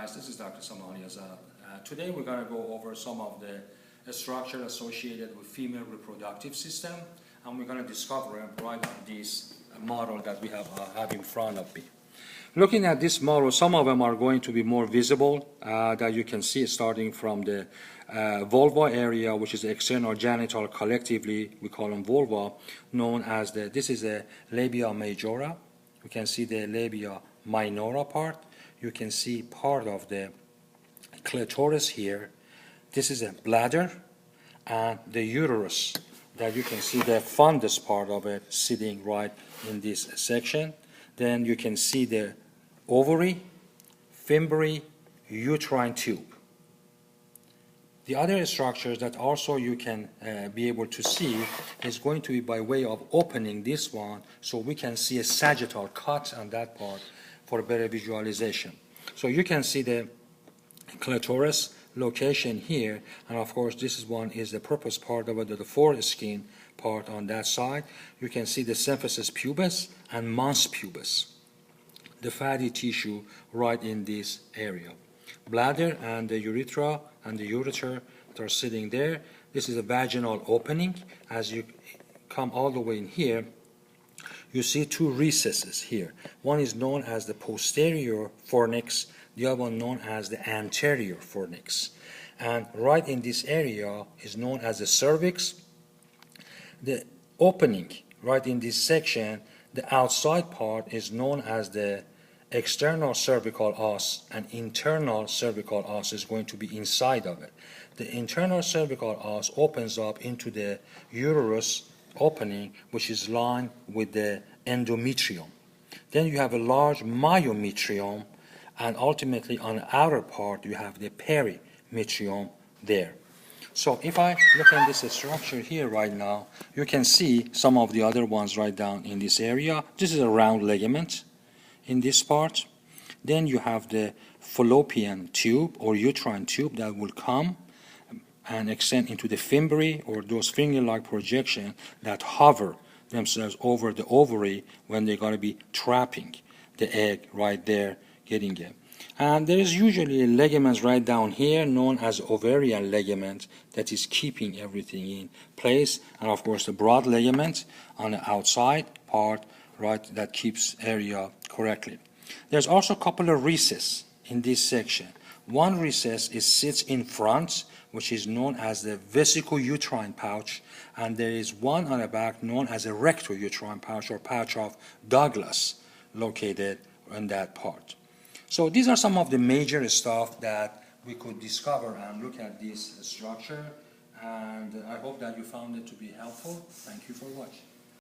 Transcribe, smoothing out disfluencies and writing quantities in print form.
guys, this is Dr. Samani Azad. Today we're going to go over some of the structure associated with female reproductive system, and we're going to discover them right on this model that we have in front of me. Looking at this model, some of them are going to be more visible that you can see starting from the vulva area, which is the external genital. Collectively we call them vulva, known as this is the labia majora. You can see the labia minora part. You can see part of the clitoris here. This is a bladder and the uterus that you can see the fundus part of it sitting right in this section. Then you can see the ovary, fimbri, uterine tube. The other structures that also you can be able to see is going to be by way of opening this one, so we can see a sagittal cut on that part for better visualization. So you can see the clitoris location here, and of course this is the purpose part of it, the foreskin part on that side. You can see the symphysis pubis and mons pubis, the fatty tissue right in this area. Bladder and the urethra and the ureter that are sitting there. This is a vaginal opening. As you come all the way in here, you see two recesses here. One is known as the posterior fornix, the other one known as the anterior fornix. And right in this area is known as the cervix. The opening right in this section, the outside part is known as the external cervical os, and internal cervical os is going to be inside of it. The internal cervical os opens up into the uterus opening, which is lined with the endometrium. Then you have a large myometrium, and ultimately on the outer part you have the perimetrium there. So if I look at this structure here right now, you can see some of the other ones right down in this area. This is a round ligament in this part. Then you have the fallopian tube or uterine tube that will come and extend into the fimbri, or those finger-like projections that hover themselves over the ovary when they're going to be trapping the egg right there, getting it. And there is usually ligaments right down here known as ovarian ligament that is keeping everything in place, and of course the broad ligament on the outside part, right, that keeps area correctly. There's also a couple of recesses in this section. One recess sits in front, which is known as the vesicouterine pouch, and there is one on the back known as a rectouterine pouch or pouch of Douglas located in that part. So these are some of the major stuff that we could discover and look at this structure, and I hope that you found it to be helpful. Thank you for watching.